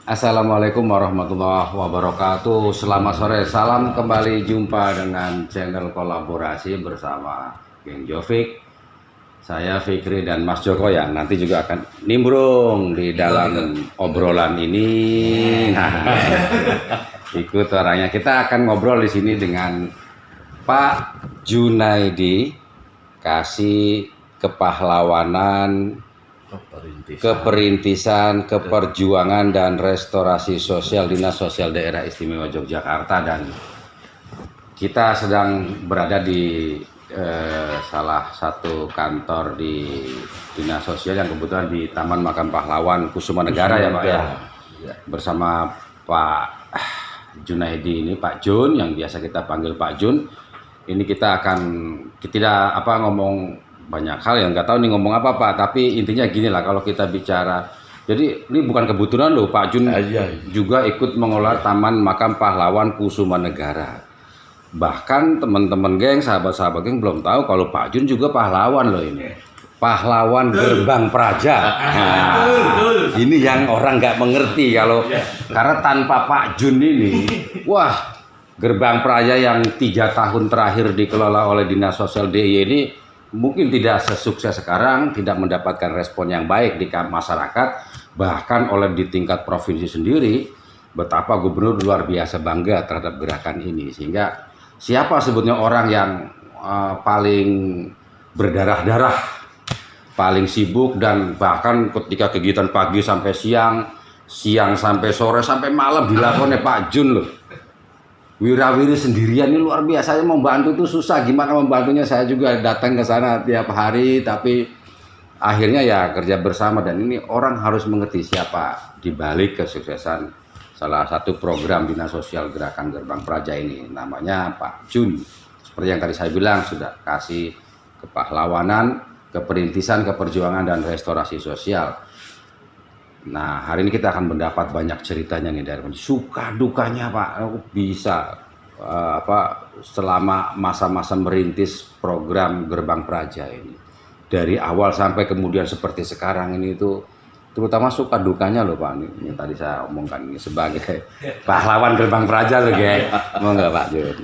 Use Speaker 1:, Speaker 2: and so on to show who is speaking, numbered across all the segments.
Speaker 1: Assalamualaikum warahmatullahi wabarakatuh. Selamat sore, salam kembali jumpa dengan channel kolaborasi bersama Geng Jovik. Saya Fikri dan Mas Joko yang nanti juga akan nimbrung di dalam obrolan ini. Nah, ikut orangnya. Kita akan ngobrol di sini dengan Pak Junaidi, kasih kepahlawanan, keperintisan, keperjuangan dan restorasi sosial Dinas Sosial Daerah Istimewa Yogyakarta, dan kita sedang berada di salah satu kantor di Dinas Sosial yang kebetulan di Taman Makam Pahlawan Kusumanegara ya Pak ya. Bersama Pak Junaidi ini, Pak Jun yang biasa kita panggil Pak Jun. Ini kita akan ngomong banyak hal yang nggak tahu nih ngomong apa Pak, tapi intinya gini lah kalau kita bicara. Jadi ini bukan kebetulan loh, Pak Jun juga ikut mengelola Taman Makam Pahlawan Kusumanegara. Bahkan teman-teman geng, sahabat-sahabat geng belum tahu kalau Pak Jun juga pahlawan loh ini. Pahlawan Gerbang Praja. Nah, ini yang orang nggak mengerti karena tanpa Pak Jun ini, wah, Gerbang Praja yang 3 tahun terakhir dikelola oleh Dinas Sosial DIY ini mungkin tidak sesukses sekarang, tidak mendapatkan respon yang baik di masyarakat, bahkan oleh di tingkat provinsi sendiri. Betapa gubernur luar biasa bangga terhadap gerakan ini, sehingga siapa sebutnya orang yang paling berdarah-darah, paling sibuk, dan bahkan ketika kegiatan pagi sampai siang, siang sampai sore, sampai malam dilakukan oleh Pak Jun loh. Wirawiri sendirian ini luar biasa, membantu itu susah. Gimana membantunya? Saya juga datang ke sana tiap hari, tapi akhirnya ya kerja bersama. Dan ini orang harus mengerti siapa di balik kesuksesan salah satu program Dinas Sosial Gerakan Gerbang Praja ini. Namanya Pak Jun. Seperti yang tadi saya bilang, sudah kasih kepahlawanan, keperintisan, keperjuangan dan restorasi sosial. Nah, hari ini kita akan mendapat banyak ceritanya nih dari suka dukanya Pak, bisa selama masa-masa merintis program Gerbang Praja ini. Dari awal sampai kemudian seperti sekarang ini, itu terutama suka dukanya loh Pak. Ini tadi saya omongkan ini sebagai pahlawan Gerbang Praja loh guys. Mau nggak Pak Jun?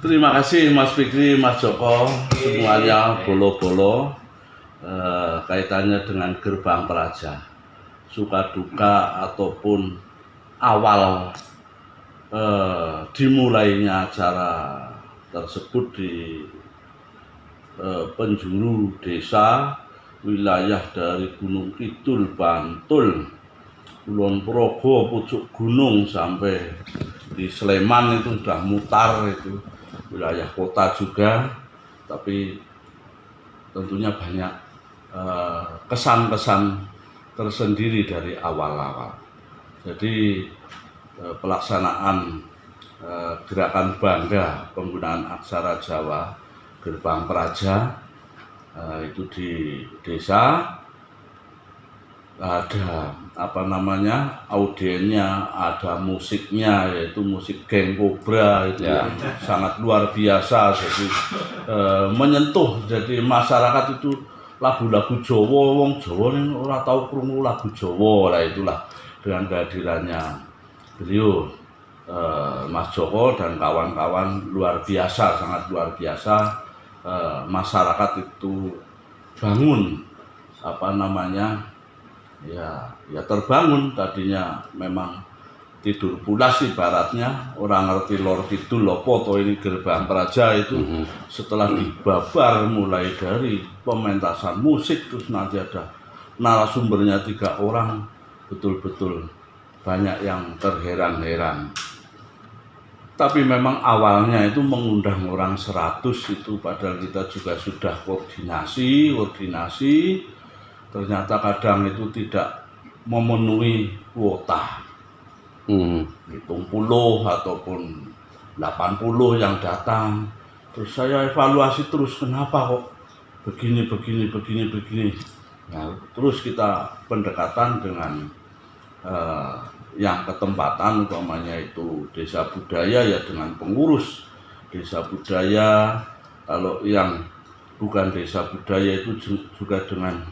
Speaker 2: Terima kasih Mas Fikri, Mas Joko, semuanya bolo-bolo. Kaitannya dengan Gerbang Praja, suka duka ataupun awal dimulainya acara tersebut di penjuru desa wilayah dari Gunung Kidul, Bantul, Kulon Progo, pucuk gunung sampai di Sleman, itu sudah mutar, itu wilayah kota juga, tapi tentunya banyak kesan-kesan tersendiri dari awal-awal. Jadi pelaksanaan gerakan bangga penggunaan aksara Jawa Gerbang Praja itu di desa ada audiennya, ada musiknya, yaitu musik Geng Kobra itu yang sangat luar biasa. Jadi menyentuh, jadi masyarakat itu lagu-lagu Jawa, wong Jawa ini ora tahu krungu lagu Jawa lah. Itulah dengan kehadirannya beliau, Mas Joko dan kawan-kawan, luar biasa, sangat luar biasa. Masyarakat itu bangun, ya terbangun. Tadinya memang tidur pulas ibaratnya, orang ngerti lor kidul lopo to ini Gerbang Praja itu. Setelah dibabar mulai dari pementasan musik, terus nanti ada narasumbernya 3 orang, betul-betul banyak yang terheran-heran. Tapi memang awalnya itu mengundang orang 100 itu, padahal kita juga sudah koordinasi, ternyata kadang itu tidak memenuhi kuota. 70 ataupun 80 yang datang. Terus saya evaluasi terus, kenapa kok begini. Nah, terus kita pendekatan dengan yang ketempatan, umpamanya itu desa budaya ya dengan pengurus desa budaya. Kalau yang bukan desa budaya itu juga dengan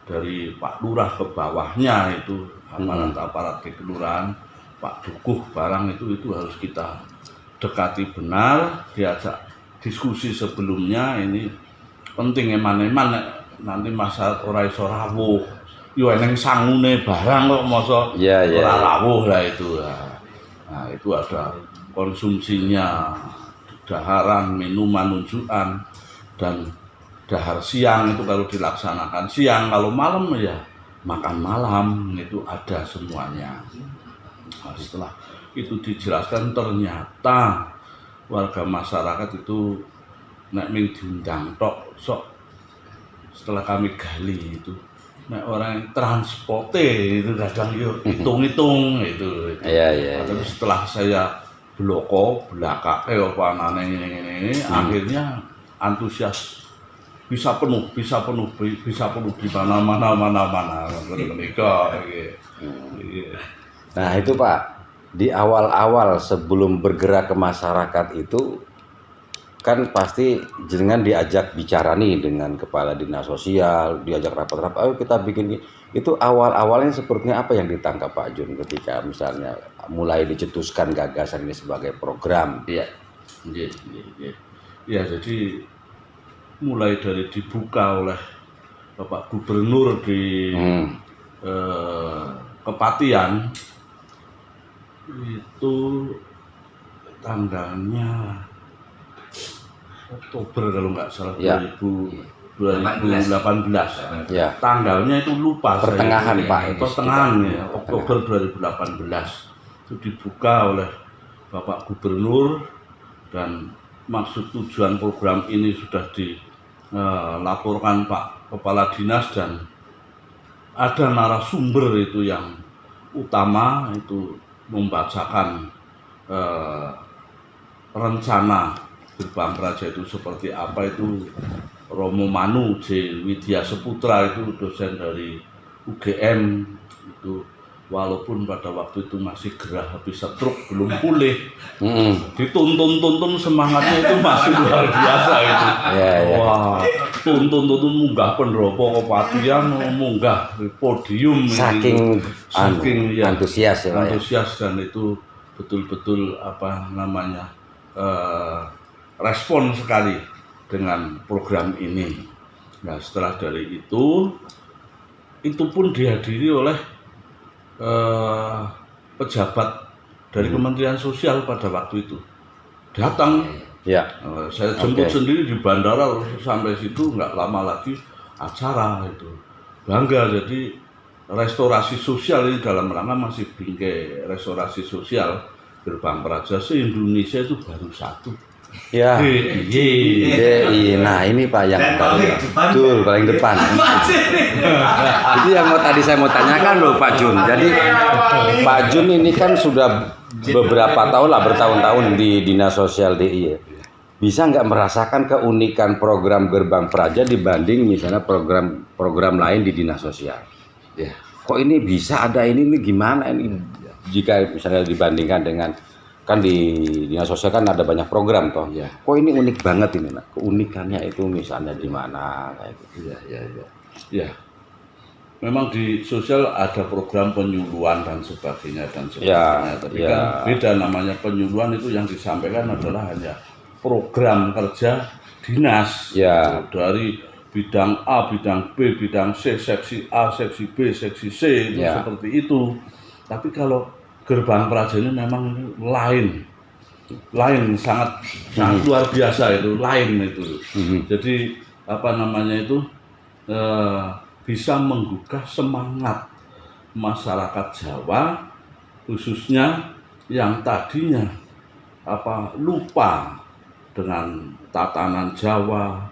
Speaker 2: dari Pak Lurah ke bawahnya itu aparat-aparat di kelurahan, Pak Dukuh barang itu harus kita dekati benar, diajak diskusi sebelumnya. Ini penting eman-eman nanti masyarakat ora iso rawuh. Yo eneng sangune barang kok masa ora rawuh lah itu. Nah, itu ada konsumsinya, daharan, minuman, unjukan, dan dahar siang itu kalau dilaksanakan siang, kalau malam ya makan malam, itu ada semuanya. Nah, setelah itu dijelaskan ternyata warga masyarakat itu nek ming diundang tok sok, setelah kami gali itu nek orang transporte itu kadang yuk hitung-hitung itu.
Speaker 1: Iya.
Speaker 2: Tapi setelah saya belakake apa anane ini akhirnya antusias bisa penuh di mana.
Speaker 1: Nah itu Pak, di awal-awal sebelum bergerak ke masyarakat itu kan pasti jenengan diajak bicara nih dengan kepala dinas sosial, diajak rapat-rapat, ayo kita bikin. Itu awal-awalnya sepertinya apa yang ditangkap Pak Jun ketika misalnya mulai dicetuskan gagasan ini sebagai program?
Speaker 2: Iya. Ya, jadi mulai dari dibuka oleh Bapak Gubernur di Kepatian itu tanggalnya Oktober kalau nggak salah, 2018.
Speaker 1: Ya.
Speaker 2: Tanggalnya itu lupa
Speaker 1: pertengahan
Speaker 2: saya.
Speaker 1: Pak.
Speaker 2: Pertengahan ya, Oktober 2018 itu dibuka oleh Bapak Gubernur, dan maksud tujuan program ini sudah dilaporkan Pak Kepala Dinas, dan ada narasumber itu yang utama itu membacakan rencana Gerbang Praja itu seperti apa. Itu Romo Manu J. Widya Seputra, itu dosen dari UGM itu, walaupun pada waktu itu masih gerah habis stroke, belum pulih, dituntun semangatnya itu masih luar biasa itu. Wah, tuntun munggah pendopo Kepatian, munggah podium,
Speaker 1: saking
Speaker 2: ya,
Speaker 1: antusias ya,
Speaker 2: antusias, dan itu betul-betul respon sekali dengan program ini. Nah, setelah dari itu pun dihadiri oleh pejabat dari Kementerian Sosial pada waktu itu datang.
Speaker 1: Ya.
Speaker 2: Saya jemput sendiri di bandara, sampai situ nggak lama lagi acara itu. Bangga, jadi restorasi sosial ini dalam rangka masih bingkai restorasi sosial Gerbang Praja se-Indonesia itu baru satu.
Speaker 1: Ya. Nah ini Pak yang paling depan. Itu yang tadi saya mau tanyakan loh Pak Jun. Jadi Pak Jun ini kan sudah beberapa tahun lah, bertahun-tahun di Dinas Sosial DI ya. Bisa nggak merasakan keunikan program Gerbang Praja dibanding misalnya program lain di Dinas Sosial? Ya. Kok ini bisa ada ini gimana ini? Jika misalnya dibandingkan dengan, kan di Dinas Sosial kan ada banyak program toh. Ya. Kok ini unik banget ini, nah. Keunikannya itu misalnya di mana kayak gitu.
Speaker 2: Ya. Memang di sosial ada program penyuluhan dan sebagainya. Tapi kan beda, namanya penyuluhan itu yang disampaikan adalah hanya program kerja dinas.
Speaker 1: Ya.
Speaker 2: Dari bidang A, bidang B, bidang C, seksi A, seksi B, seksi C, itu seperti itu. Tapi kalau Gerbang Praja ini memang lain, sangat luar biasa itu, lain itu. Jadi bisa menggugah semangat masyarakat Jawa, khususnya yang tadinya lupa dengan tatanan Jawa,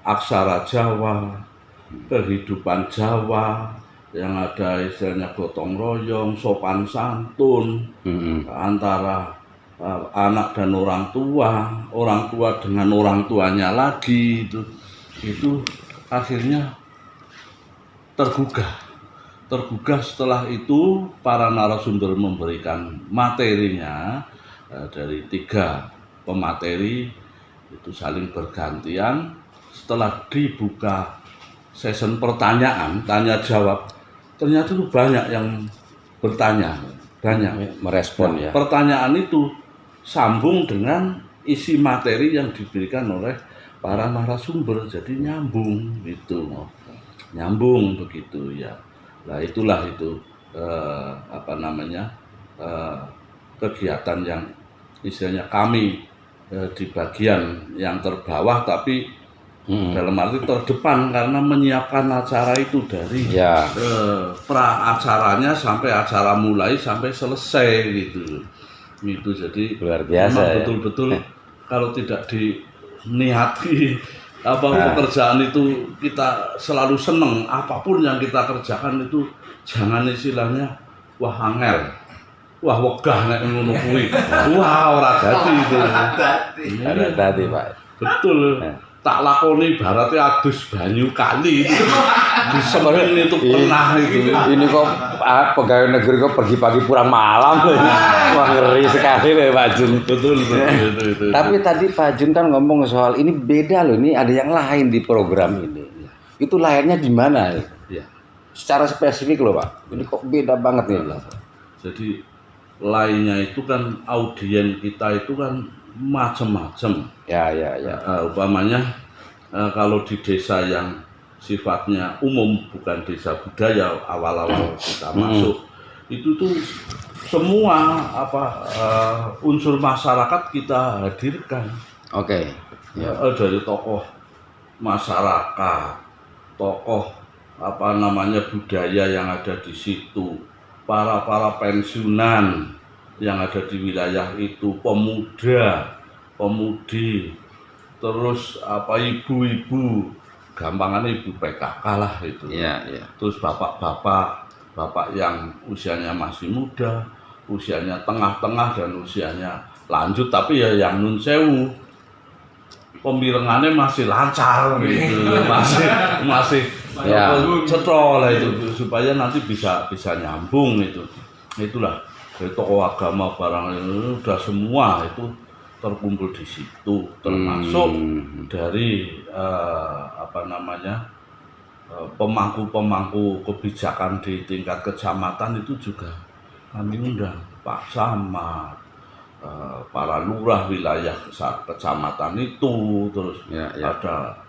Speaker 2: aksara Jawa, kehidupan Jawa, yang ada istilahnya gotong royong, sopan santun antara anak dan orang tua dengan orang tuanya lagi, itu akhirnya tergugah. Setelah itu para narasumber memberikan materinya, dari 3 pemateri itu saling bergantian. Setelah dibuka session pertanyaan, tanya jawab, ternyata itu banyak yang bertanya, banyak
Speaker 1: merespon ya.
Speaker 2: Pertanyaan itu sambung dengan isi materi yang diberikan oleh para narasumber, jadi nyambung gitu, nyambung begitu ya. Nah itulah itu kegiatan yang istilahnya kami di bagian yang terbawah tapi dalam arti terdepan karena menyiapkan acara itu dari pra acaranya sampai acara mulai sampai selesai gitu. Itu jadi
Speaker 1: luar biasa ya.
Speaker 2: Betul-betul kalau tidak diniati pekerjaan itu kita selalu seneng, apapun yang kita kerjakan itu jangan istilahnya wah angel, wah wegah nek ngono kuwi. Wah ora dadi itu.
Speaker 1: Ora dadi, Pak.
Speaker 2: Betul. Tak lakoni ibaratnya adus banyu kali itu disemprot itu pernah itu.
Speaker 1: Ini kok pegawai negeri kok pergi pagi pulang malam. Wah ngeri sekali loh Pak Jun.
Speaker 2: Betul.
Speaker 1: Tapi tadi Pak Jun kan ngomong soal ini beda loh, ini ada yang lain di program ini. Itu lainnya di mana?
Speaker 2: Ya.
Speaker 1: Secara spesifik loh Pak. Ini kok beda banget nih.
Speaker 2: Jadi lainnya itu kan audien kita itu kan macam-macam.
Speaker 1: Ya.
Speaker 2: Umpamanya kalau di desa yang sifatnya umum bukan desa budaya awal-awal kita masuk itu tuh semua unsur masyarakat kita hadirkan.
Speaker 1: Oke.
Speaker 2: Ya. Dari tokoh masyarakat, tokoh budaya yang ada di situ, para pensiunan yang ada di wilayah itu, pemuda, pemudi, terus ibu-ibu, gampangannya ibu PKK lah itu.
Speaker 1: Iya.
Speaker 2: Terus bapak yang usianya masih muda, usianya tengah-tengah dan usianya lanjut tapi ya yang nun sewu. Pemirengannya masih lancar gitu, masih cetol lah itu supaya nanti bisa nyambung itu. Itulah. Dari tokoh agama barang itu udah semua itu terkumpul di situ, termasuk dari pemangku kebijakan di tingkat kecamatan itu juga kami undang Pak Camat, para lurah wilayah kecamatan itu, terus ada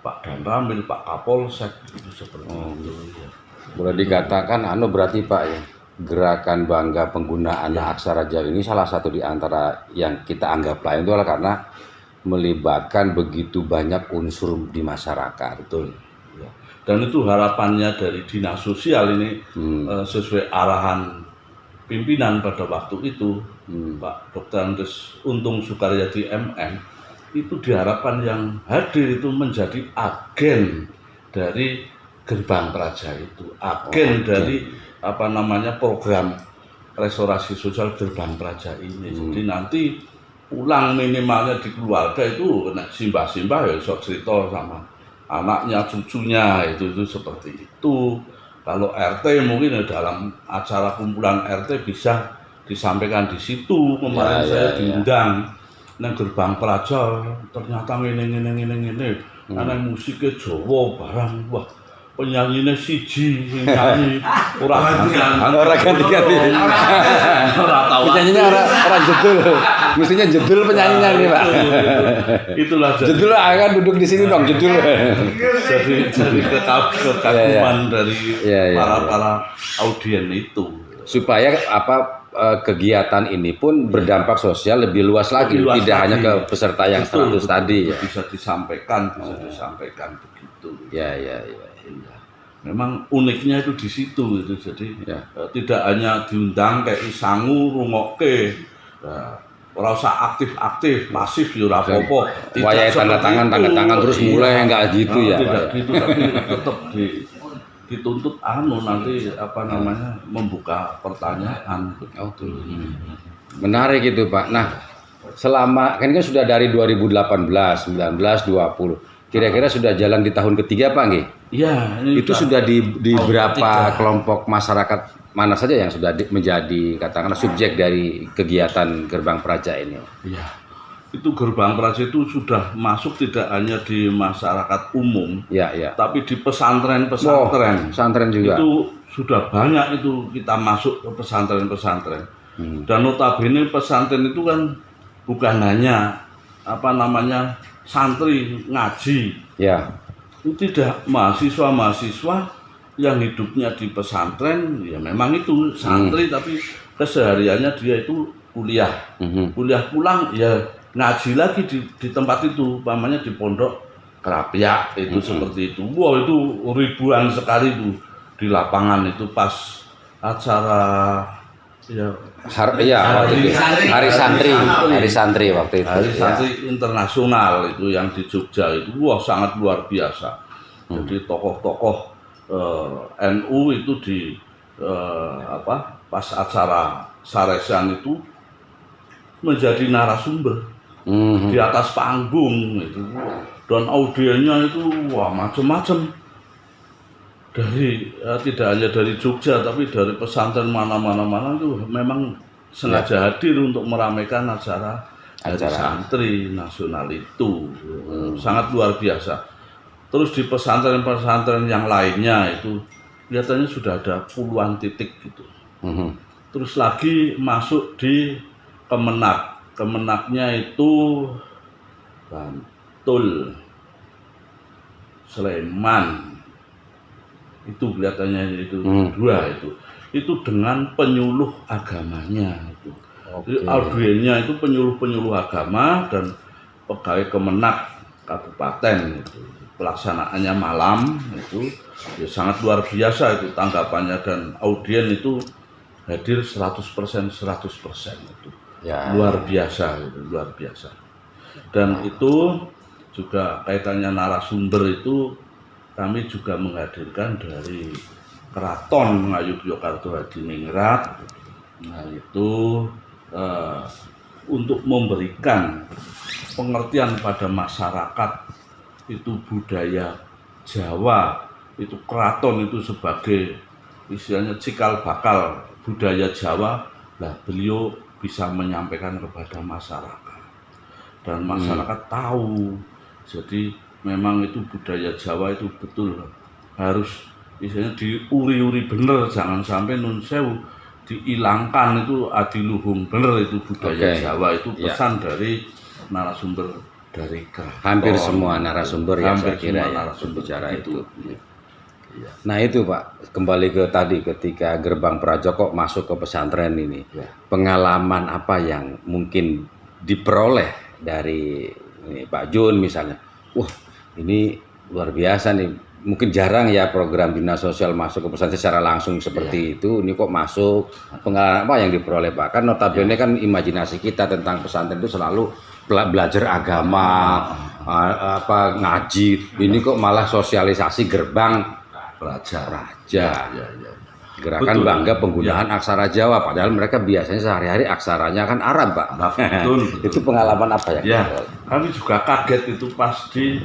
Speaker 2: Pak Danramil, Pak Kapolsek itu seperti itu. Ya.
Speaker 1: Boleh dikatakan berarti Pak ya. Gerakan bangga penggunaan aksara Jawa ini salah satu di antara yang kita anggap lain itu adalah karena melibatkan begitu banyak unsur di masyarakat.
Speaker 2: Betul. Ya. Dan itu harapannya dari Dinas Sosial ini sesuai arahan pimpinan pada waktu itu Pak Dr. Andes Untung Sukaryadi MM itu diharapkan yang hadir itu menjadi agen dari Gerbang Praja itu, agen dari program restorasi sosial Gerbang Praja ini. Jadi nanti pulang minimalnya di keluarga itu kena simbah-simbah ya sok cerita sama anaknya, cucunya itu seperti itu. Kalau RT mungkin dalam acara kumpulan RT bisa disampaikan di situ. Kemarin saya diundang nang Gerbang Praja ternyata ngene. Karena musiknya Jawa barang wah. Penyanyinya siji nyanyi orang
Speaker 1: ganti-ganti. Penyanyinya orang jedul. Mestinya jedul penyanyinya nih, Pak.
Speaker 2: Itulah
Speaker 1: jedul akan duduk di sini dong, jedul.
Speaker 2: Jadi kekaguman dari para audien itu.
Speaker 1: Supaya kegiatan ini pun berdampak sosial lebih luas lagi, tidak hanya ke peserta yang 100 tadi ya.
Speaker 2: Bisa disampaikan begitu.
Speaker 1: Ya.
Speaker 2: Memang uniknya itu di situ itu, jadi tidak hanya diundang kayak sangu rungokke, ora usah aktif pasif ya ora apa-apa.
Speaker 1: Wayahe tanda tangan terus mulai enggak gitu ya.
Speaker 2: Tidak gitu, tapi tetap dituntut nanti membuka pertanyaan begitu.
Speaker 1: Menarik itu Pak. Nah, selama kan sudah dari 2018, 19, 20. Kira-kira sudah jalan di tahun ketiga Pak nggih?
Speaker 2: Iya,
Speaker 1: itu sudah di berapa kelompok masyarakat mana saja yang sudah menjadi katakanlah subjek dari kegiatan Gerbang Praja ini?
Speaker 2: Iya. itu gerbang Praja itu sudah masuk tidak hanya di masyarakat umum,
Speaker 1: Ya, ya.
Speaker 2: tapi di pesantren-pesantren.
Speaker 1: Pesantren juga.
Speaker 2: Itu sudah banyak itu kita masuk ke pesantren-pesantren. Dan notabene pesantren itu kan bukan hanya santri ngaji.
Speaker 1: Ya.
Speaker 2: Itu tidak, mahasiswa-mahasiswa yang hidupnya di pesantren ya memang itu santri tapi kesehariannya dia itu kuliah. Kuliah pulang ya ngaji lagi di tempat itu, umpamanya di pondok Kerapiak itu seperti itu. Wah, itu ribuan sekali itu di lapangan itu pas acara
Speaker 1: hari santri waktu itu.
Speaker 2: Hari santri internasional itu yang di Jogja itu wah sangat luar biasa. Jadi tokoh-tokoh NU itu pas acara Saresan itu menjadi narasumber di atas panggung itu, dan audiennya itu wah macam-macam dari tidak hanya dari Jogja tapi dari pesantren mana itu memang sengaja hadir untuk meramaikan acara santri nasional itu. Sangat luar biasa. Terus di pesantren-pesantren yang lainnya itu kelihatannya sudah ada puluhan titik gitu. Terus lagi masuk di Kemenak. Kemenaknya itu Bantul, Sleman. Itu kelihatannya itu dua itu dengan penyuluh agamanya itu. Jadi audiennya itu penyuluh agama dan pegawai Kemenak kabupaten itu. Pelaksanaannya malam itu ya sangat luar biasa itu tanggapannya, dan audien itu hadir 100% itu. Ya, luar biasa itu, luar biasa. Dan itu juga kaitannya narasumber itu kami juga menghadirkan dari Keraton Ngayogyakarta Hadiningrat. Nah itu untuk memberikan pengertian pada masyarakat itu budaya Jawa, itu keraton itu sebagai istilahnya cikal bakal budaya Jawa. Nah beliau bisa menyampaikan kepada masyarakat dan masyarakat tahu. Jadi memang itu budaya Jawa itu betul harus istilahnya diuri-uri bener, jangan sampai nun sewu dihilangkan, itu adiluhung bener itu budaya Jawa. Itu pesan dari narasumber dari Keraton.
Speaker 1: Hampir semua narasumber yang saya kira bicara itu. Nah itu Pak, kembali ke tadi ketika gerbang Praja kok masuk ke pesantren ini, pengalaman apa yang mungkin diperoleh dari Pak Jun misalnya? Wah ini luar biasa nih, mungkin jarang ya program dinas sosial masuk ke pesantren secara langsung seperti itu. Ini kok masuk, pengalaman apa yang diperoleh Pak? Kan notabene kan imajinasi kita tentang pesantren itu selalu belajar agama, ngaji. Ini kok malah sosialisasi gerbang Praja. Gerakan bangga penggunaan aksara Jawa, padahal mereka biasanya sehari-hari aksaranya kan Arab Pak.
Speaker 2: Betul.
Speaker 1: Itu pengalaman apa ya?
Speaker 2: Kami juga kaget itu pas di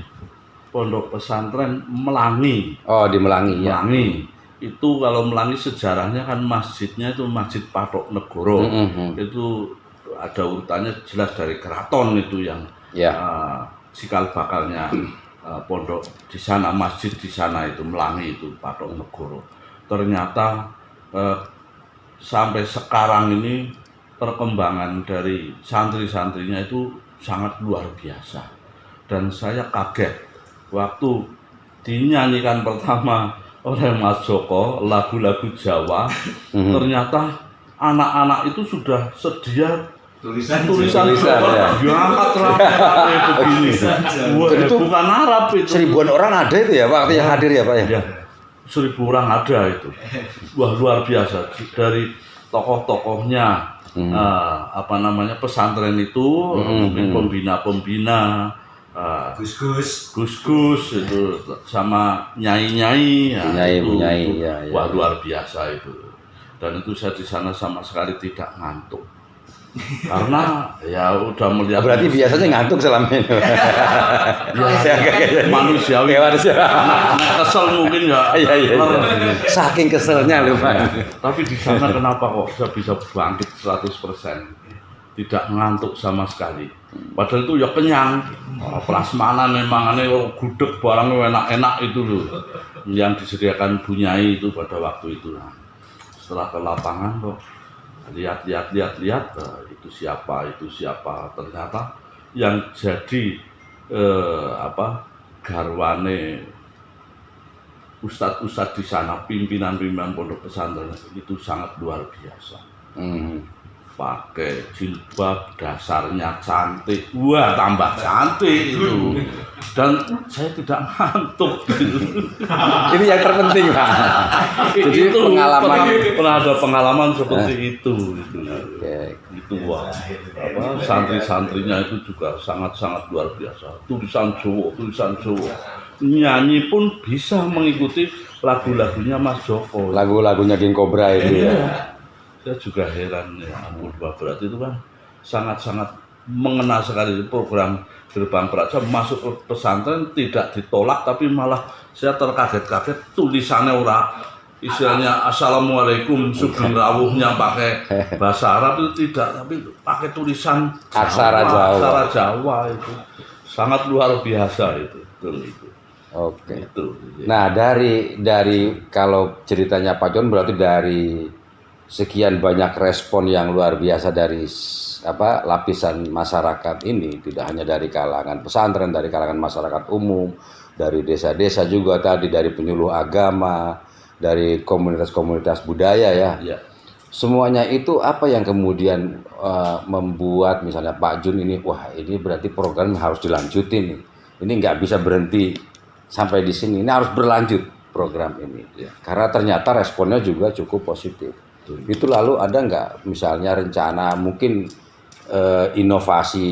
Speaker 2: pondok pesantren Melangi.
Speaker 1: Oh di Melangi.
Speaker 2: Melangi. Itu kalau Melangi sejarahnya kan masjidnya itu Masjid Patok Negoro. Itu ada urutannya jelas dari keraton itu yang cikal bakalnya pondok di sana, masjid di sana itu Melangi itu Patok Negoro. Ternyata sampai sekarang ini perkembangan dari santri-santrinya itu sangat luar biasa, dan saya kaget waktu dinyanyikan pertama oleh Mas Joko lagu-lagu Jawa. Ternyata anak-anak itu sudah sedia tulisan Jawa diangkat rame-rame begini. Itu bukan Arab itu.
Speaker 1: 1000-an orang ada itu ya Pak yang hadir ya Pak ya?
Speaker 2: 1000 orang ada itu. Wah luar biasa, dari tokoh-tokohnya pesantren itu, mungkin pembina-pembina, Gus-gus itu sama nyai-nyai, wah luar biasa itu. Dan itu saya di sana sama sekali tidak ngantuk. Karena ya udah melihat.
Speaker 1: Berarti biasanya ngantuk selama ini.
Speaker 2: Manusiawi. Kesel mungkin ya.
Speaker 1: Saking keselnya loh Pak.
Speaker 2: Tapi di sana kenapa kok saya bisa bangkit 100%? tidak ngantuk sama sekali. Padahal itu ya kenyang. Prasmanan memang gudeg barang enak-enak itu loh yang disediakan Bu Nyai itu pada waktu itu. Nah, setelah ke lapangan kok lihat, itu siapa, ternyata yang jadi garwane ustadz di sana, pimpinan pondok pesantren itu sangat luar biasa. Pakai jilbab, dasarnya cantik, wah tambah cantik itu, dan saya tidak ngantuk gitu.
Speaker 1: Ini yang terpenting, Pak. Jadi
Speaker 2: itu
Speaker 1: pengalaman
Speaker 2: pernah ada pengalaman seperti itu gitu.
Speaker 1: Okay.
Speaker 2: Itu wah, santri-santrinya itu juga sangat luar biasa. Tulisan Jawa, nyanyi pun bisa mengikuti lagu-lagunya Mas Joko.
Speaker 1: Lagu-lagunya King Cobra itu ya.
Speaker 2: Saya juga heran ya, ampun Pak, berarti itu kan sangat mengenal sekali program Gerbang Praja masuk ke pesantren tidak ditolak, tapi malah saya terkaget-kaget tulisannya istilahnya Assalamualaikum sugeng rawuhnya pakai bahasa Arab itu tidak, tapi pakai tulisan
Speaker 1: aksara
Speaker 2: Jawa itu sangat luar biasa itu.
Speaker 1: Oke. Nah, dari kalau ceritanya Pak Jon berarti dari sekian banyak respon yang luar biasa dari lapisan masyarakat ini, tidak hanya dari kalangan pesantren, dari kalangan masyarakat umum, dari desa-desa juga tadi, dari penyuluh agama, dari komunitas-komunitas budaya ya. Semuanya itu apa yang kemudian membuat misalnya Pak Jun ini, wah ini berarti program harus dilanjutin nih. Ini nggak bisa berhenti sampai di sini, ini harus berlanjut program ini. Karena ternyata responnya juga cukup positif. Itu lalu ada nggak misalnya rencana mungkin inovasi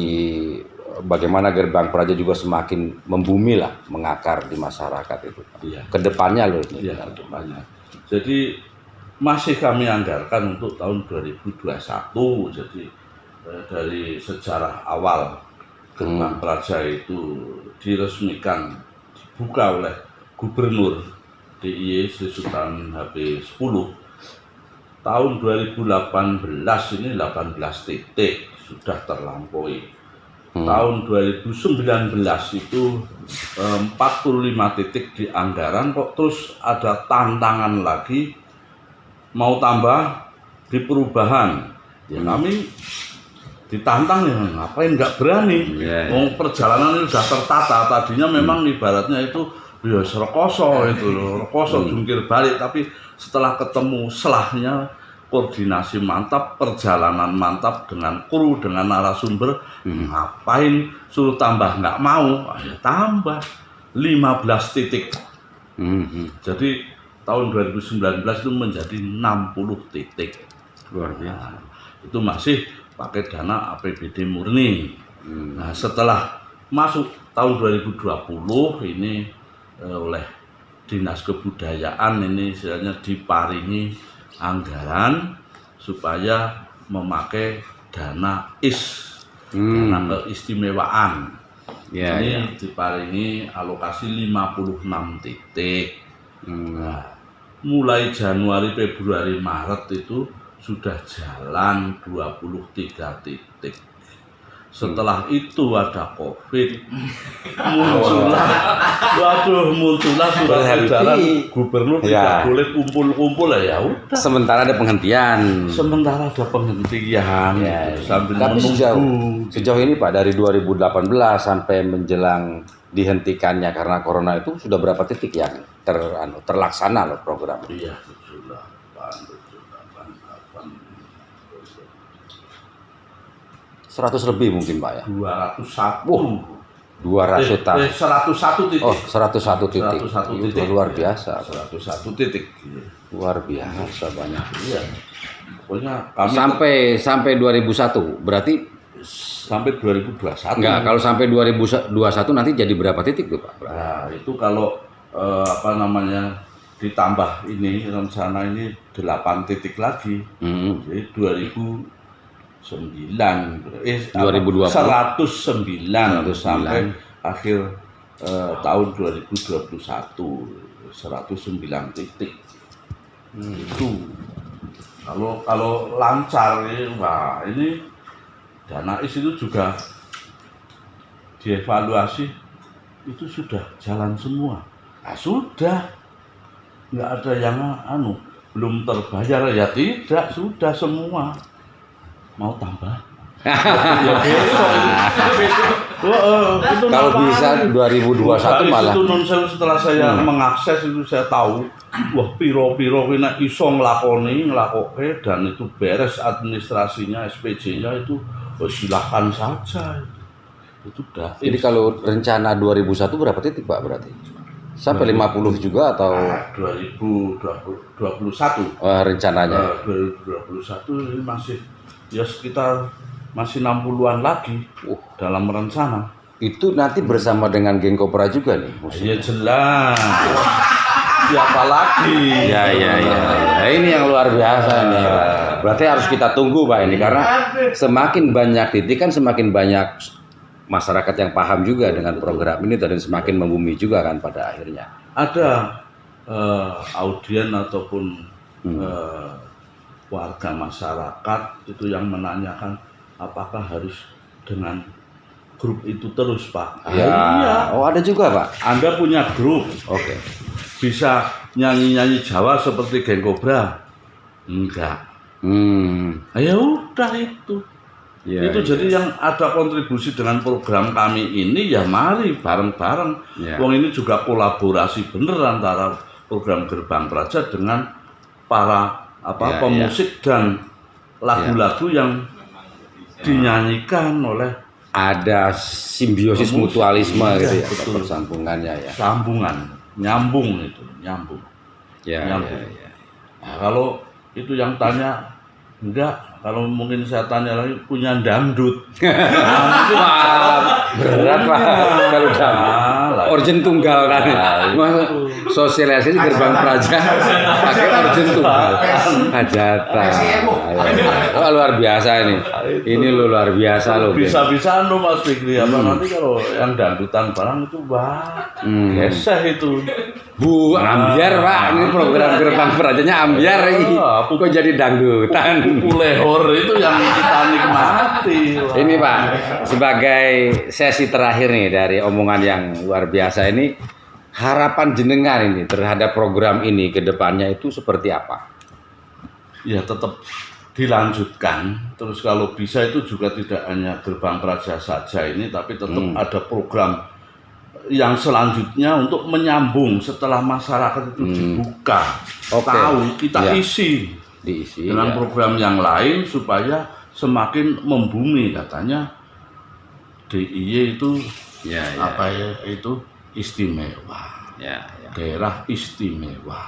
Speaker 1: bagaimana Gerbang Praja juga semakin membumi lah, mengakar di masyarakat itu. Kedepannya loh.
Speaker 2: Iya, kedepannya. Jadi masih kami anggarkan untuk tahun 2021. Jadi dari sejarah awal Gerbang Praja itu diresmikan, dibuka oleh Gubernur DIY Sri Sultan HP10. Tahun 2018 ini 18 titik sudah terlampaui. Tahun 2019 itu 45 titik di anggaran, kok terus ada tantangan lagi mau tambah di perubahan. Ya kami ditantang ya, ngapain nggak berani. Perjalanan ini sudah tertata, tadinya memang ibaratnya itu ya rekoso itu loh, rekoso jungkir balik, tapi setelah ketemu selahnya, koordinasi mantap, perjalanan mantap dengan kru, dengan narasumber, ngapain suruh tambah, nggak mau, ya tambah 15 titik. Jadi tahun 2019 itu menjadi 60 titik.
Speaker 1: Luar biasa.
Speaker 2: Itu masih pakai dana APBD murni. Nah, setelah masuk tahun 2020 ini oleh Dinas Kebudayaan ini istilahnya diparingi anggaran supaya memakai dana dana keistimewaan. Ini diparingi alokasi 56 titik. Nah, mulai Januari, Februari, Maret itu sudah jalan 23 titik. Setelah itu ada COVID, muncullah surat edaran gubernur tidak boleh kumpul-kumpul ya udah.
Speaker 1: Sementara ada penghentian.
Speaker 2: Sambil
Speaker 1: tapi
Speaker 2: menunggu.
Speaker 1: sejauh ini Pak, dari 2018 sampai menjelang dihentikannya karena corona itu sudah berapa titik yang terlaksana loh program?
Speaker 2: Iya,
Speaker 1: 100 lebih mungkin Pak ya?
Speaker 2: 201.
Speaker 1: 101
Speaker 2: titik.
Speaker 1: Oh, 101 titik.
Speaker 2: 101
Speaker 1: itu
Speaker 2: titik.
Speaker 1: Luar biasa.
Speaker 2: 101 titik.
Speaker 1: Luar biasa banyak.
Speaker 2: Iya. Pokoknya kami
Speaker 1: sampai 2001 berarti
Speaker 2: sampai 2021.
Speaker 1: Enggak, kalau sampai 2021 nanti jadi berapa titik tuh Pak?
Speaker 2: Nah, itu kalau ditambah ini rencana ini 8 titik lagi. Jadi 2009
Speaker 1: 2020
Speaker 2: 109 sampai akhir tahun 2021 109 titik. Itu kalau lancar ini, wah ini Danais itu juga dievaluasi, itu sudah jalan semua. Nah, sudah, nggak ada yang belum terbayar, ya tidak, sudah semua. Mau tambah? Ya besok.
Speaker 1: Kalau bisa 2021 malah.
Speaker 2: Itu setelah saya mengakses itu saya tahu, wah piro-piro kena iso ngelakoke dan itu beres administrasinya, SPJ-nya itu silahkan saja. Itu udah.
Speaker 1: Jadi kalau rencana 2001 berapa titik Pak berarti? Sampai 50 juga atau
Speaker 2: 2021?
Speaker 1: Rencananya?
Speaker 2: 2021 ini masih ya sekitar masih 60-an lagi dalam rencana.
Speaker 1: Itu nanti bersama dengan geng Kopra juga nih
Speaker 2: Ya
Speaker 1: musiknya?
Speaker 2: jelas. Siapa lagi?
Speaker 1: Ya. Ini yang luar biasa nih Pak. Berarti harus kita tunggu Pak ini, karena semakin banyak titik kan semakin banyak masyarakat yang paham juga dengan program ini dan semakin membumi juga kan pada akhirnya.
Speaker 2: Ada audien ataupun warga masyarakat itu yang menanyakan apakah harus dengan grup itu terus Pak.
Speaker 1: Ya.
Speaker 2: Iya.
Speaker 1: Oh ada juga Pak?
Speaker 2: Anda punya grup.
Speaker 1: Oke.
Speaker 2: Bisa nyanyi-nyanyi Jawa seperti Geng Kobra? Enggak. Ya udah itu.
Speaker 1: Ya,
Speaker 2: itu jadi yang ada kontribusi dengan program kami ini ya mari bareng-bareng.
Speaker 1: Ya.
Speaker 2: Wong ini juga kolaborasi bener antara program Gerbang Praja dengan para pemusik dan lagu-lagu yang dinyanyikan oleh
Speaker 1: ada simbiosis
Speaker 2: pemusik.
Speaker 1: mutualisme gitu ya,
Speaker 2: betul.
Speaker 1: persambungannya ya.
Speaker 2: Sambungan, nyambung itu, nyambung.
Speaker 1: Nyambung.
Speaker 2: Nah, kalau itu yang tanya enggak. Kalau mungkin saya tanya lagi punya dangdut.
Speaker 1: Wah, berat Pak. Kalau dangdut. Origin tunggal kan. Sosialisasi Gerbang Praja pakai origin tunggal. Hajatan. Oh, luar biasa ini. Ini luar biasa loh.
Speaker 2: Bisa-bisa Mas Fikri nanti kalau yang dangdutan barang itu geseh itu.
Speaker 1: Bu, ambiar Pak. Ini program Gerbang Prajanya ambiar ini. Kok jadi dangdutan?
Speaker 2: Lehor itu yang kita nikmati.
Speaker 1: Ini Pak, sebagai sesi terakhir nih dari omongan yang luar biasa ini, harapan jenengan ini terhadap program ini ke depannya itu seperti apa?
Speaker 2: Ya tetap dilanjutkan. Terus kalau bisa itu juga tidak hanya Gerbang Praja saja ini, tapi tetap ada program yang selanjutnya untuk menyambung setelah masyarakat itu dibuka, tahu kita diisi dengan program yang lain supaya semakin membumi. Katanya DIY itu itu istimewa, daerah istimewa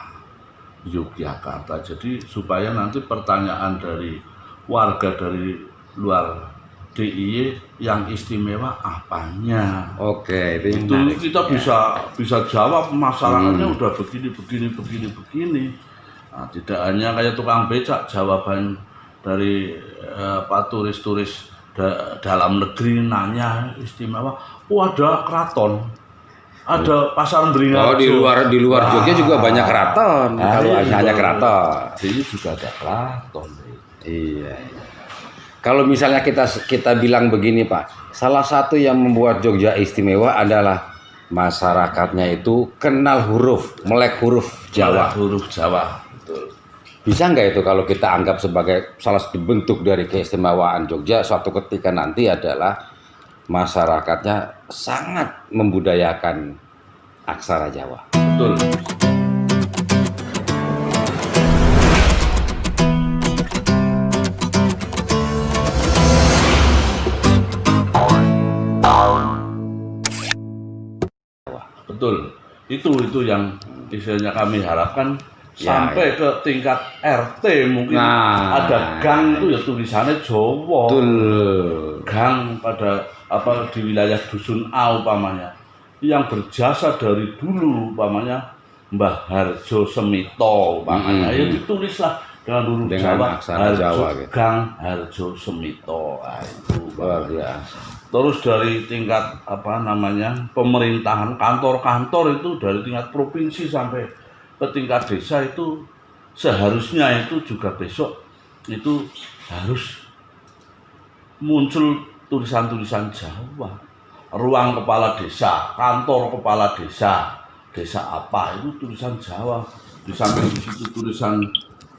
Speaker 2: Yogyakarta. Jadi supaya nanti pertanyaan dari warga dari luar DIY yang istimewa apanya?
Speaker 1: Oke,
Speaker 2: itu kita bisa jawab masyarakatnya udah begini. Nah, tidak hanya kayak tukang becak, jawaban dari turis-turis dalam negeri nanya istimewa. Ada keraton, ada pasar Beringharjo.
Speaker 1: Di luar Jogja juga banyak keraton. Kalau hanya keraton,
Speaker 2: ini juga ada keraton.
Speaker 1: Iya. Kalau misalnya kita bilang begini Pak, salah satu yang membuat Jogja istimewa adalah masyarakatnya itu kenal huruf, melek huruf Jawa.
Speaker 2: Huruf Jawa, betul.
Speaker 1: Bisa nggak itu kalau kita anggap sebagai salah satu bentuk dari keistimewaan Jogja suatu ketika nanti adalah masyarakatnya sangat membudayakan aksara Jawa.
Speaker 2: Betul. Betul, itu yang istilahnya kami harapkan sampai ke tingkat RT mungkin ada gang itu ya tulisannya Jawa.
Speaker 1: Betul.
Speaker 2: Gang pada di wilayah dusun A umpamanya yang berjasa dari dulu umpamanya Mbah Harjo Semito umpamanya ya ditulislah dengan huruf Jawa,
Speaker 1: aksara Jawa gitu.
Speaker 2: Gang Harjo Semito. Itu
Speaker 1: luar biasa.
Speaker 2: Terus dari tingkat pemerintahan, kantor-kantor itu dari tingkat provinsi sampai ke tingkat desa itu seharusnya itu juga besok itu harus muncul tulisan-tulisan Jawa. Ruang kepala desa, kantor kepala desa, desa apa itu tulisan Jawa. Di samping di situ tulisan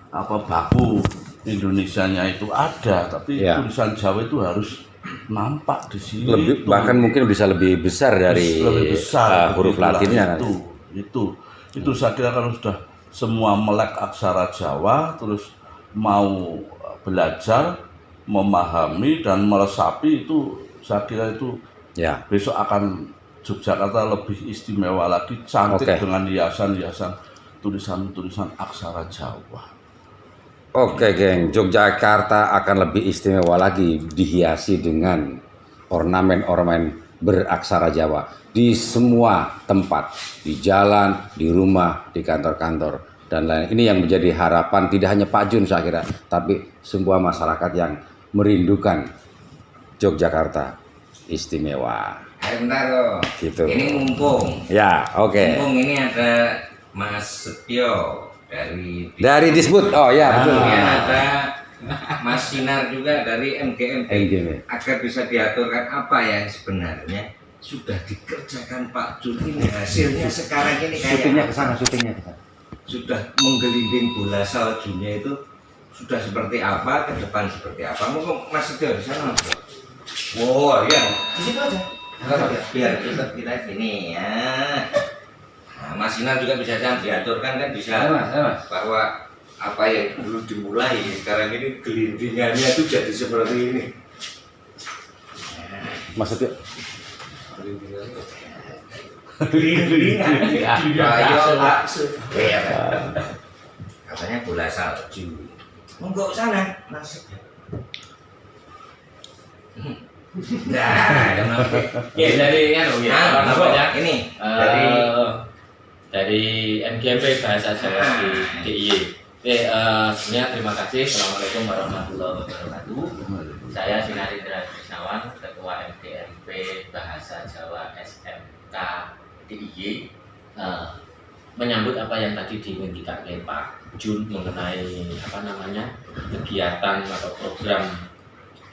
Speaker 2: apa baku Indonesianya itu ada, tapi tulisan Jawa itu harus nampak di sini.
Speaker 1: Lebih, bahkan mungkin bisa lebih besar dari
Speaker 2: lebih besar,
Speaker 1: huruf Latinnya.
Speaker 2: Itu saya kira kalau sudah semua melek aksara Jawa, terus mau belajar, memahami dan meresapi itu, saya kira itu besok akan Yogyakarta lebih istimewa lagi, cantik dengan hiasan-hiasan tulisan-tulisan aksara Jawa.
Speaker 1: Oke, geng, Yogyakarta akan lebih istimewa lagi dihiasi dengan ornamen-ornamen beraksara Jawa di semua tempat, di jalan, di rumah, di kantor-kantor dan lain. Ini yang menjadi harapan tidak hanya Pak Jun saya kira, tapi semua masyarakat yang merindukan Yogyakarta istimewa.
Speaker 3: Bentar loh.
Speaker 1: Gitu.
Speaker 3: Ini mumpung.
Speaker 1: Ya, oke.
Speaker 3: Mumpung ini ada Mas Setio dari
Speaker 1: Disbud. Oh ya, betul.
Speaker 3: Kemudian ada Mas Sinar juga dari MGMP. Agar bisa diaturkan apa yang sebenarnya sudah dikerjakan Pak Jun ini, hasilnya sekarang ini kayak
Speaker 1: syutingnya ke sana.
Speaker 3: Sudah menggelinding bola saljunya itu sudah seperti apa, ke depan seperti apa. Mumpung Mas Setio di sana, Mas. Oh iya, di situ aja. Biar kita gini ya. Nah, Mas Sinar juga bisa diaturkan kan bisa bahwa apa yang dulu dimulai sekarang ini gelindingannya itu jadi seperti ini.
Speaker 1: Maksudnya
Speaker 3: Gelindingan. Katanya bola salju. Monggo sana, Mas. Nah,
Speaker 4: ya dari
Speaker 3: ini
Speaker 4: dari MGMP Bahasa Jawa di DIY. Sebenarnya terima kasih. Assalamualaikum warahmatullahi wabarakatuh. Saya Sinar Indra Krisnawan, Ketua MGMP Bahasa Jawa SMK DIY. Menyambut apa yang tadi diinginkan Pak Jun mengenai kegiatan atau program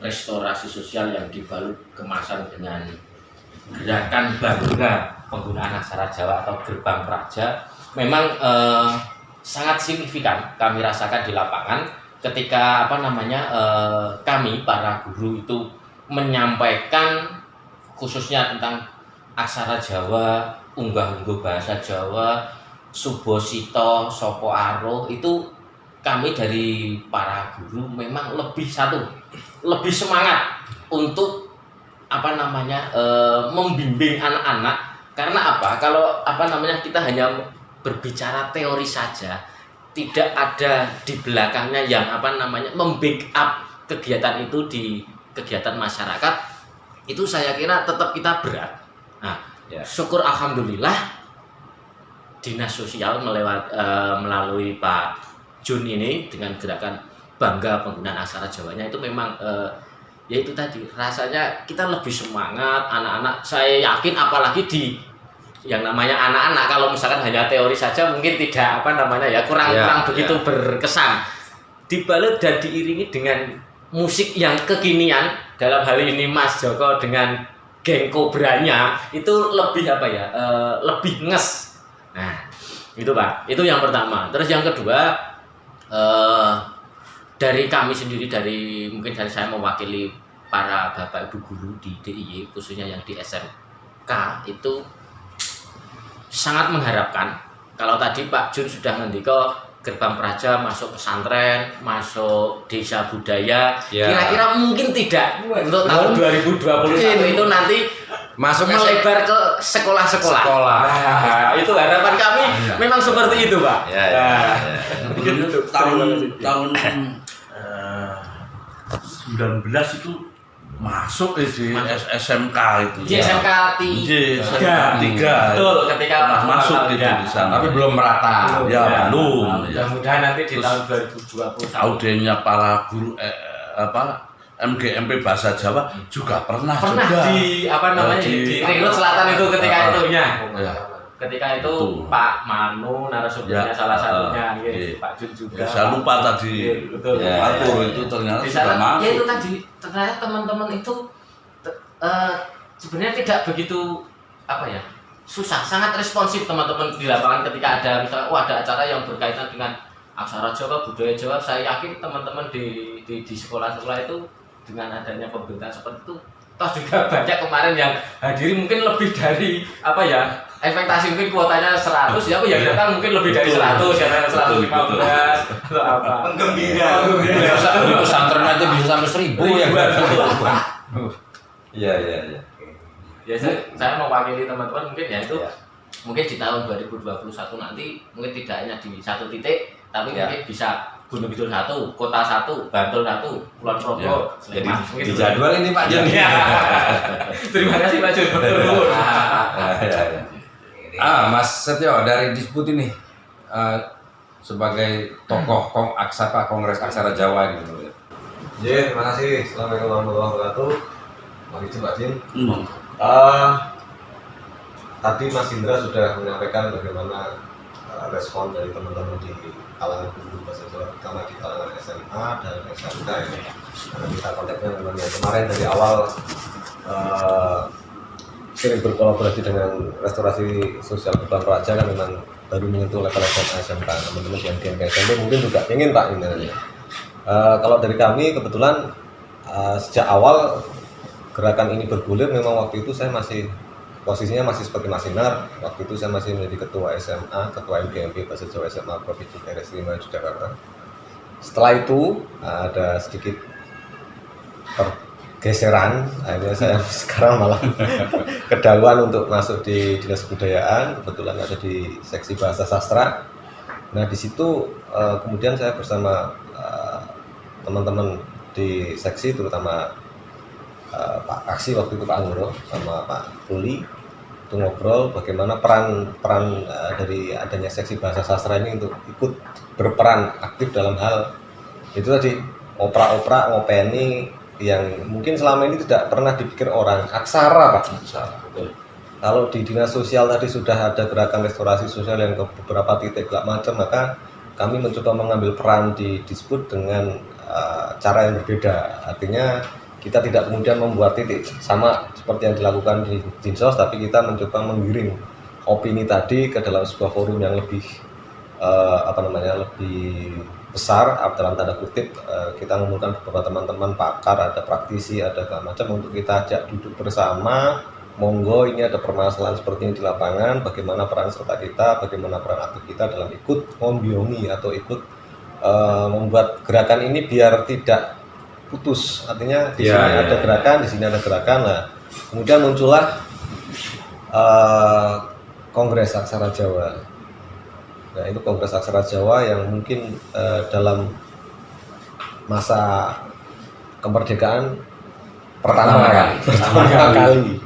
Speaker 4: restorasi sosial yang dibalut kemasan dengan gerakan bangga penggunaan aksara Jawa atau gerbang praja, memang sangat signifikan kami rasakan di lapangan ketika kami para guru itu menyampaikan khususnya tentang aksara Jawa, unggah-ungguh bahasa Jawa, Subosito, Sopo Aro, itu kami dari para guru memang lebih semangat untuk membimbing anak-anak. Karena apa? Kalau kita hanya berbicara teori saja, tidak ada di belakangnya yang membackup kegiatan itu di kegiatan masyarakat, itu saya kira tetap kita berat. Nah, syukur alhamdulillah Dinas Sosial melalui Pak Jun ini dengan gerakan bangga penggunaan aksara Jawanya itu memang yaitu tadi rasanya kita lebih semangat anak-anak. Saya yakin apalagi di yang namanya anak-anak, kalau misalkan hanya teori saja mungkin tidak kurang begitu berkesan. Dibalut dan diiringi dengan musik yang kekinian, dalam hal ini Mas Joko dengan geng Kobranya itu lebih lebih nges. Nah, itu Pak, itu yang pertama. Terus yang kedua, dari kami sendiri, mungkin dari saya mewakili para bapak ibu guru di DIY khususnya yang di SMK itu sangat mengharapkan kalau tadi Pak Jun sudah ngendika gerbang praja masuk pesantren, masuk desa budaya, kira-kira mungkin tidak untuk tahun 2021 itu nanti masuk melebar ke sekolah-sekolah. Nah, itu harapan kami memang seperti itu, Pak.
Speaker 2: Tahun 19 itu masuk di SMK itu.
Speaker 4: Di SMK
Speaker 2: 3.
Speaker 4: Betul, ketika
Speaker 2: masuk di sana.
Speaker 1: Tapi belum merata.
Speaker 2: Belum.
Speaker 4: Mudah-mudahan nanti di tahun 2020
Speaker 2: audenya para guru MGMP Bahasa Jawa juga pernah
Speaker 4: juga di di Ringrut Selatan itu ketika itu ketika itu
Speaker 2: Betul.
Speaker 4: Pak Manu narasumbernya
Speaker 2: Ya,
Speaker 4: salah satunya,
Speaker 2: iya.
Speaker 4: Pak Jun juga.
Speaker 2: Saya lupa tadi
Speaker 4: Betul.
Speaker 2: atur itu ternyata
Speaker 4: Di
Speaker 2: sudah
Speaker 4: sana,
Speaker 2: masuk.
Speaker 4: ya itu tadi ternyata teman-teman itu sebenarnya tidak begitu susah, sangat responsif teman-teman di lapangan ketika ada misalnya ada acara yang berkaitan dengan aksara Jawa, budaya Jawa. Saya yakin teman-teman di sekolah-sekolah itu dengan adanya pemberitaan seperti itu, toh juga banyak kemarin yang hadiri mungkin lebih dari ekspektasi mungkin kuotanya 100 ya kan mungkin lebih dari 100 ya 115 atau apa.
Speaker 3: Menggembira.
Speaker 1: Di pesantren aja bisa sampai 1000 ya. Iya.
Speaker 4: Ya saya mewakili teman-teman mungkin ya itu mungkin di tahun 2021 nanti mungkin tidak hanya di satu titik tapi mungkin bisa Gunung Kidul 1, Kota 1, Bantul 1, Kulon Progo.
Speaker 1: Jadi di jadwal ini Pak Jun.
Speaker 4: Terima kasih Pak Jun. Betul.
Speaker 1: Mas Setio dari Disput ini sebagai tokoh Kongres Aksara Jawa ini.
Speaker 5: Ya, terima kasih. Assalamualaikum warahmatullahi wabarakatuh. Mari Pak Jin. Tadi Mas Indra sudah menyampaikan bagaimana respon dari teman-teman di kalangan guru bahasa Jawa, terutama di kalangan SMA dan SMK ini. Karena kita kontaknya memang yang kemarin dari awal sering berkolaborasi dengan restorasi sosial Kepulauan Praja kan memang baru menyentuh level SMA SMK. Teman-teman yang ke SMP mungkin juga ingin Pak ini. Kalau dari kami kebetulan sejak awal gerakan ini bergulir memang waktu itu saya posisinya masih seperti Mas Sinar. Waktu itu saya masih menjadi ketua SMA, ketua MGMP Bahasa Jawa SMA Provinsi Daerah Istimewa Yogyakarta. Setelah itu ada sedikit pergeseran, akhirnya saya sekarang malah kedahuluan untuk masuk di Dinas Kebudayaan, kebetulan ada di seksi Bahasa Sastra. Nah di situ kemudian saya bersama teman-teman di seksi, terutama Pak Kaksi waktu itu, Pak Anggoro sama Pak Tuli, itu ngobrol bagaimana peran dari adanya seksi bahasa sastra ini untuk ikut berperan aktif dalam hal itu tadi, opera-opera, ngopeni yang mungkin selama ini tidak pernah dipikir orang. Aksara Pak. Kalau di dinas sosial tadi sudah ada gerakan restorasi sosial yang ke beberapa titik macam, maka kami mencoba mengambil peran di Disput dengan cara yang berbeda. Artinya kita tidak kemudian membuat titik sama seperti yang dilakukan di Dinsos, tapi kita mencoba menggiring opini tadi ke dalam sebuah forum yang lebih lebih besar dalam tanda kutip. Kita mengumpulkan beberapa teman-teman pakar, ada praktisi, ada segala macam untuk kita ajak duduk bersama. Monggo, ini ada permasalahan seperti ini di lapangan, bagaimana peran serta kita, bagaimana peran aktif kita dalam ikut membimbingi atau ikut membuat gerakan ini biar tidak putus. Artinya di sini ada gerakan, di sini ada gerakan. Nah, kemudian muncullah Kongres Aksara Jawa. Nah, itu Kongres Aksara Jawa yang mungkin dalam masa kemerdekaan pertama kali.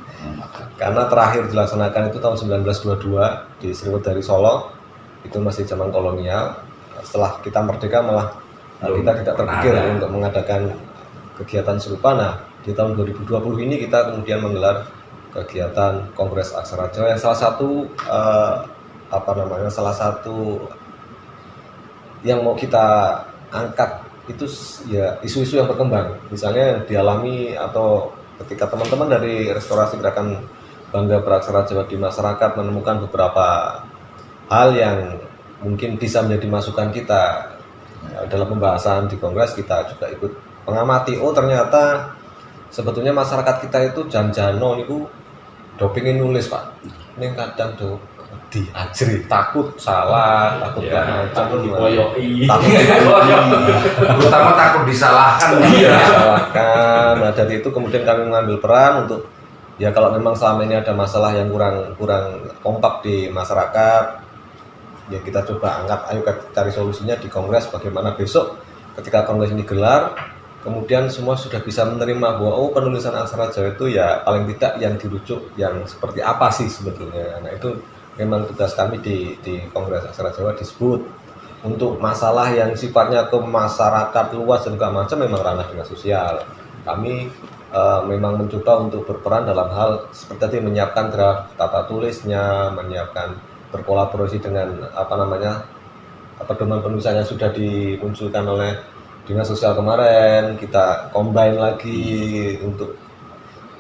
Speaker 5: Karena terakhir dilaksanakan itu tahun 1922 di Sriwedari Solo, itu masih zaman kolonial. Setelah kita merdeka malah kita tidak terpikir untuk mengadakan kegiatan serupa. Nah, di tahun 2020 ini kita kemudian menggelar kegiatan Kongres Aksara Jawa yang salah satu yang mau kita angkat itu ya isu-isu yang berkembang, misalnya yang dialami atau ketika teman-teman dari restorasi gerakan Bangga Beraksara Jawa di masyarakat menemukan beberapa hal yang mungkin bisa menjadi masukan kita dalam pembahasan di Kongres. Kita juga ikut mengamati, oh ternyata sebetulnya masyarakat kita itu jan-jano niku do pengen nulis Pak, ini kadang do diajri, takut salah, takut
Speaker 4: takut diboyoi,
Speaker 1: terutama takut disalahkan.
Speaker 5: Disalahkan. Nah, dari itu kemudian kami mengambil peran untuk ya kalau memang selama ini ada masalah yang kurang kompak di masyarakat, ya kita coba angkat, ayo kita cari solusinya di Kongres. Bagaimana besok ketika Kongres ini gelar, kemudian semua sudah bisa menerima bahwa penulisan aksara Jawa itu ya paling tidak yang dirujuk yang seperti apa sih sebetulnya. Nah, itu memang tugas kami di Kongres Aksara Jawa Disput. Untuk masalah yang sifatnya ke masyarakat luas dan segala macam memang ranah dinas sosial. kami memang mencoba untuk berperan dalam hal seperti tadi menyiapkan draft tata tulisnya, menyiapkan berkolaborasi dengan pedoman penulisan yang sudah dimunculkan oleh Dinas Sosial kemarin, kita combine lagi untuk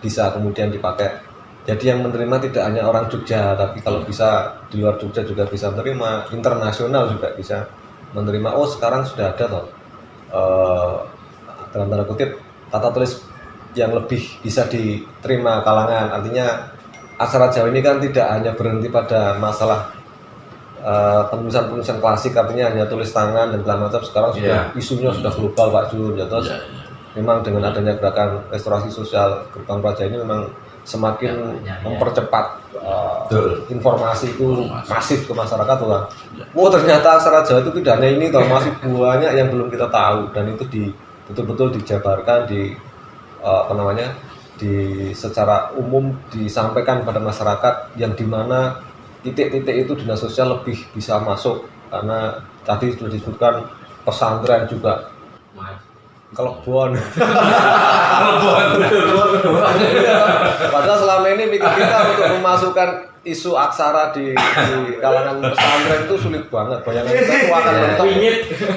Speaker 5: bisa kemudian dipakai. Jadi yang menerima tidak hanya orang Jogja, tapi kalau bisa di luar Jogja juga bisa menerima, internasional juga bisa menerima. Oh sekarang sudah ada toh dalam tanda kutip tata tulis yang lebih bisa diterima kalangan. Artinya aksara Jawa ini kan tidak hanya berhenti pada masalah penulisan klasik, artinya hanya tulis tangan dan segala macam. Sekarang sudah isunya sudah global Pak Jun. Ya, terus memang dengan adanya gerakan restorasi sosial Gerbang Praja ini memang semakin mempercepat informasi itu masif ke masyarakat tuh. Oh ternyata aksara Jawa itu tidak hanya ini toh, masih banyak yang belum kita tahu, dan itu betul-betul dijabarkan secara umum disampaikan kepada masyarakat, yang dimana titik-titik itu dinas sosial lebih bisa masuk, karena tadi sudah disebutkan pesantren juga kelebon. Padahal selama ini mikir kita untuk memasukkan isu aksara di kalangan pesantren itu sulit banget. Bayangan kita itu akan mentok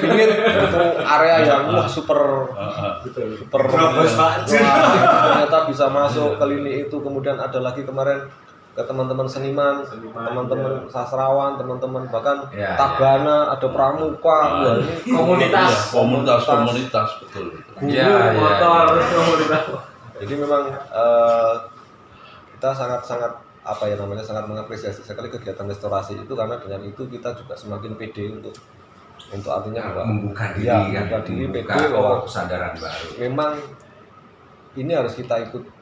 Speaker 5: pingin itu area yang super ternyata bisa masuk ke lini itu. Kemudian ada lagi kemarin ke teman-teman seniman, teman-teman sastrawan, teman-teman bahkan tabana, ada pramuka, ini
Speaker 2: komunitas betul.
Speaker 5: Guru, motor, komunitas. Jadi memang kita sangat sangat mengapresiasi sekali kegiatan restorasi itu, karena dengan itu kita juga semakin pede untuk artinya
Speaker 1: membuka diri,
Speaker 5: pede bahwa
Speaker 1: kesadaran baru.
Speaker 5: Memang ini harus kita ikut.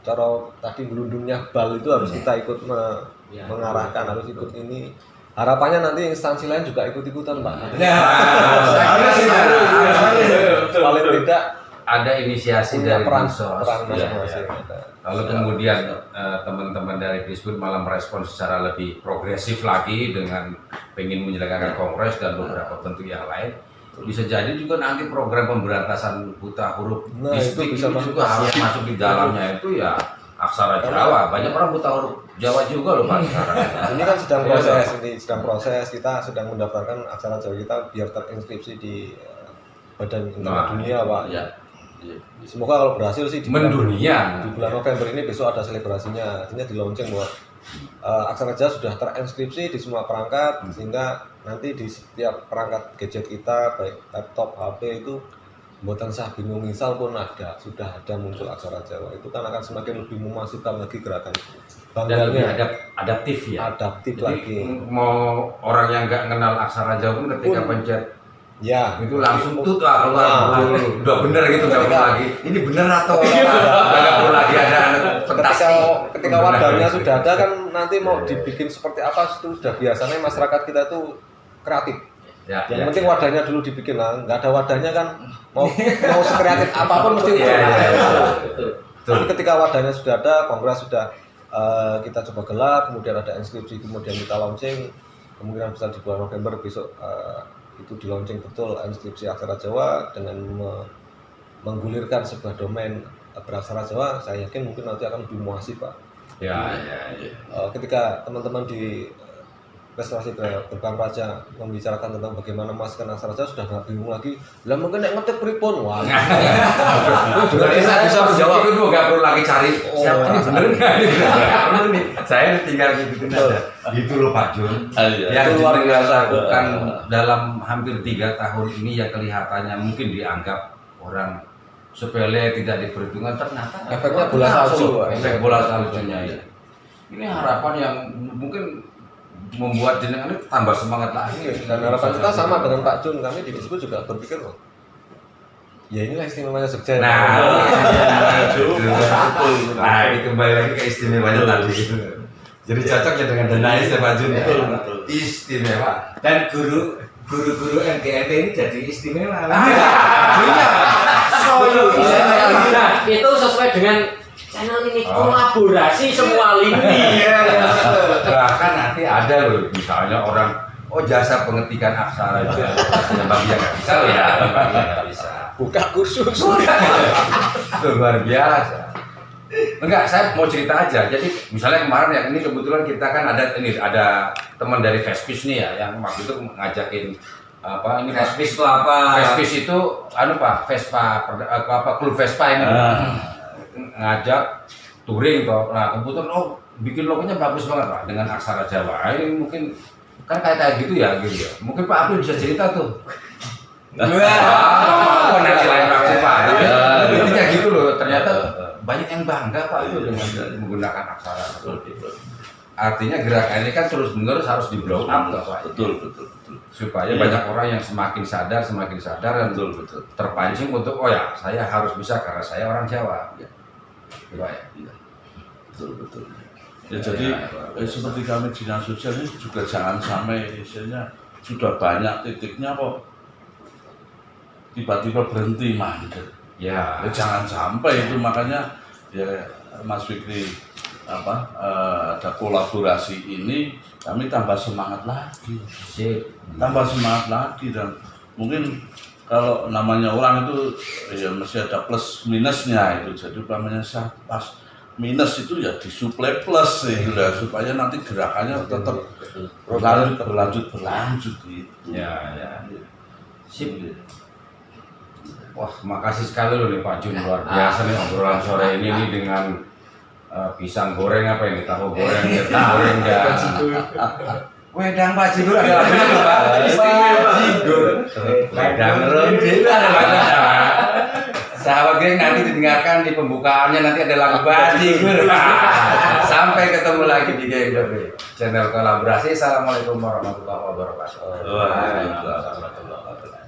Speaker 5: Cara tadi gelundungnya bal itu harus kita ikut mengarahkan, harus ikut ini. Harapannya nanti instansi lain juga ikut-ikutan Pak. Paling tidak
Speaker 1: ada inisiasi dari Dinsos.
Speaker 5: masing-masing.
Speaker 1: Lalu kemudian teman-teman dari Disbud malah merespon secara lebih progresif lagi dengan pengen menyelenggarakan kongres dan beberapa bentuk yang lain. Bisa jadi juga nanti program pemberantasan buta huruf
Speaker 5: itu bisa
Speaker 1: juga harus masuk di dalamnya itu ya aksara Jawa. Banyak orang buta huruf Jawa juga loh Pak sekarang.
Speaker 5: Ini kan sedang proses, kita sedang mendaftarkan aksara Jawa kita biar terinskripsi di Badan Internet Dunia Pak. Semoga kalau berhasil sih di bulan November ini besok ada selebrasinya, artinya di launching bahwa aksara Jawa sudah terinskripsi di semua perangkat, sehingga nanti di setiap perangkat gadget kita baik laptop, HP itu buatan sah bingung misal pun sudah ada muncul aksara Jawa. Itu kan akan semakin lebih memasifkan lagi gerakan
Speaker 1: bangganya, adaptif ya.
Speaker 5: Adaptif
Speaker 1: jadi,
Speaker 5: lagi.
Speaker 1: Mau orang yang nggak kenal aksara Jawa pun ketika pencet itu langsung keluar. Udah bener gitu, nggak perlu lagi. Ini bener atau nggak perlu lagi ada
Speaker 5: ketika wadahnya sudah ada kan nanti mau dibikin seperti apa itu sudah biasanya masyarakat kita tuh kreatif. Yang penting wadahnya dulu dibikin lah. Nggak ada wadahnya kan mau sekreatif apapun mesti Tapi ketika wadahnya sudah ada, kongres sudah kita coba gelar, kemudian ada inskripsi, kemudian kita launching, kemungkinan besar di bulan November besok itu di launching betul inskripsi aksara Jawa dengan menggulirkan sebuah domain beraksara Jawa. Saya yakin mungkin nanti akan lebih muasif Pak. Ketika teman-teman di restorasi Gerbang Praja membicarakan tentang bagaimana memasukkan aksara Jawa, sudah nggak bingung lagi. Lah mungkin nek ngetik pripun? Wah.
Speaker 1: Saya bisa menjawab itu nggak perlu lagi cari siapa ini bener nggak? Bener nih. Saya tinggal gitu aja. Gitu loh Pak Jun. Yang luar biasa lakukan dalam hampir 3 tahun ini yang kelihatannya mungkin dianggap orang sepele, tidak diperhitungkan, ternyata
Speaker 5: efeknya bola salju.
Speaker 1: Efek bola saljunya ya. Ini harapan yang mungkin membuat jenengan itu tambah semangat lagi.
Speaker 5: Dan harapan kita sama dengan Pak Jun, kami di Disbud juga berpikir ya inilah istimewanya Jogja.
Speaker 1: Ini kembali lagi ke istimewanya tadi. Jadi cocok ya dengan Denais ya Pak Jun. Istimewa.
Speaker 3: Dan guru-guru MGMT ini jadi istimewa.
Speaker 4: Itu sesuai dengan channel ini kolaborasi semua lini.
Speaker 1: Bahkan nanti ada loh, misalnya orang jasa pengetikan aksara itu bagi yang nggak bisa ya, bagi yang nggak bisa.
Speaker 5: buka kursus.
Speaker 1: Luar biasa. Enggak, saya mau cerita aja. Jadi misalnya kemarin ya, ini kebetulan kita kan ada teman dari Vespis nih ya, yang waktu itu ngajakin apa ini
Speaker 3: Vespis itu apa?
Speaker 1: Vespis itu Pak, Vespa klub Vespa ini. Ngajak touring toh. Nah, kebetulan bikin logonya bagus banget Pak dengan aksara Jawa. Ini mungkin kan kayak gitu ya gitu ya. Mungkin Pak Abdul bisa cerita tuh. Wah, nanti lain waktu Pak. Tapi intinya gitu loh. Ternyata banyak yang bangga Pak itu dengan menggunakan aksara. Artinya gerakan ini kan terus menerus harus di blow up Pak.
Speaker 2: Betul.
Speaker 1: Supaya banyak orang yang semakin sadar dan
Speaker 2: Betul.
Speaker 1: terpancing untuk saya harus bisa karena saya orang Jawa. Coba ya.
Speaker 2: Betul. Ya, jadi seperti kami dinas sosial ini juga jangan sampai misalnya sudah banyak titiknya kok tiba-tiba berhenti mandir.
Speaker 1: Ya.
Speaker 2: Jangan sampai itu, makanya ya Mas Fikri ada kolaborasi ini kami tambah semangat lagi. Tambah semangat lagi, dan mungkin kalau namanya orang itu ya mesti ada plus minusnya itu. Jadi umpamanya pas minus itu ya disuplai plus itu lah, supaya nanti gerakannya tetap berlanjut gitu.
Speaker 1: Ya. Sip. Wah, makasih sekali loh nih Pak Jun, luar biasa nih obrolan sore ini nih dengan pisang goreng apa ini, tahu goreng, goreng dan wedang Pak Jigur ada lagunya loh Pak. Pak Jigur, wedang ronde ada lagunya. Sahabat geng, nanti didengarkan di pembukaannya, nanti ada lagu Pak Jigur. Sampai ketemu lagi di Geng Dobe channel kolaborasi. Assalamualaikum warahmatullahi wabarakatuh.
Speaker 2: Waalaikumsalam warahmatullahi wabarakatuh.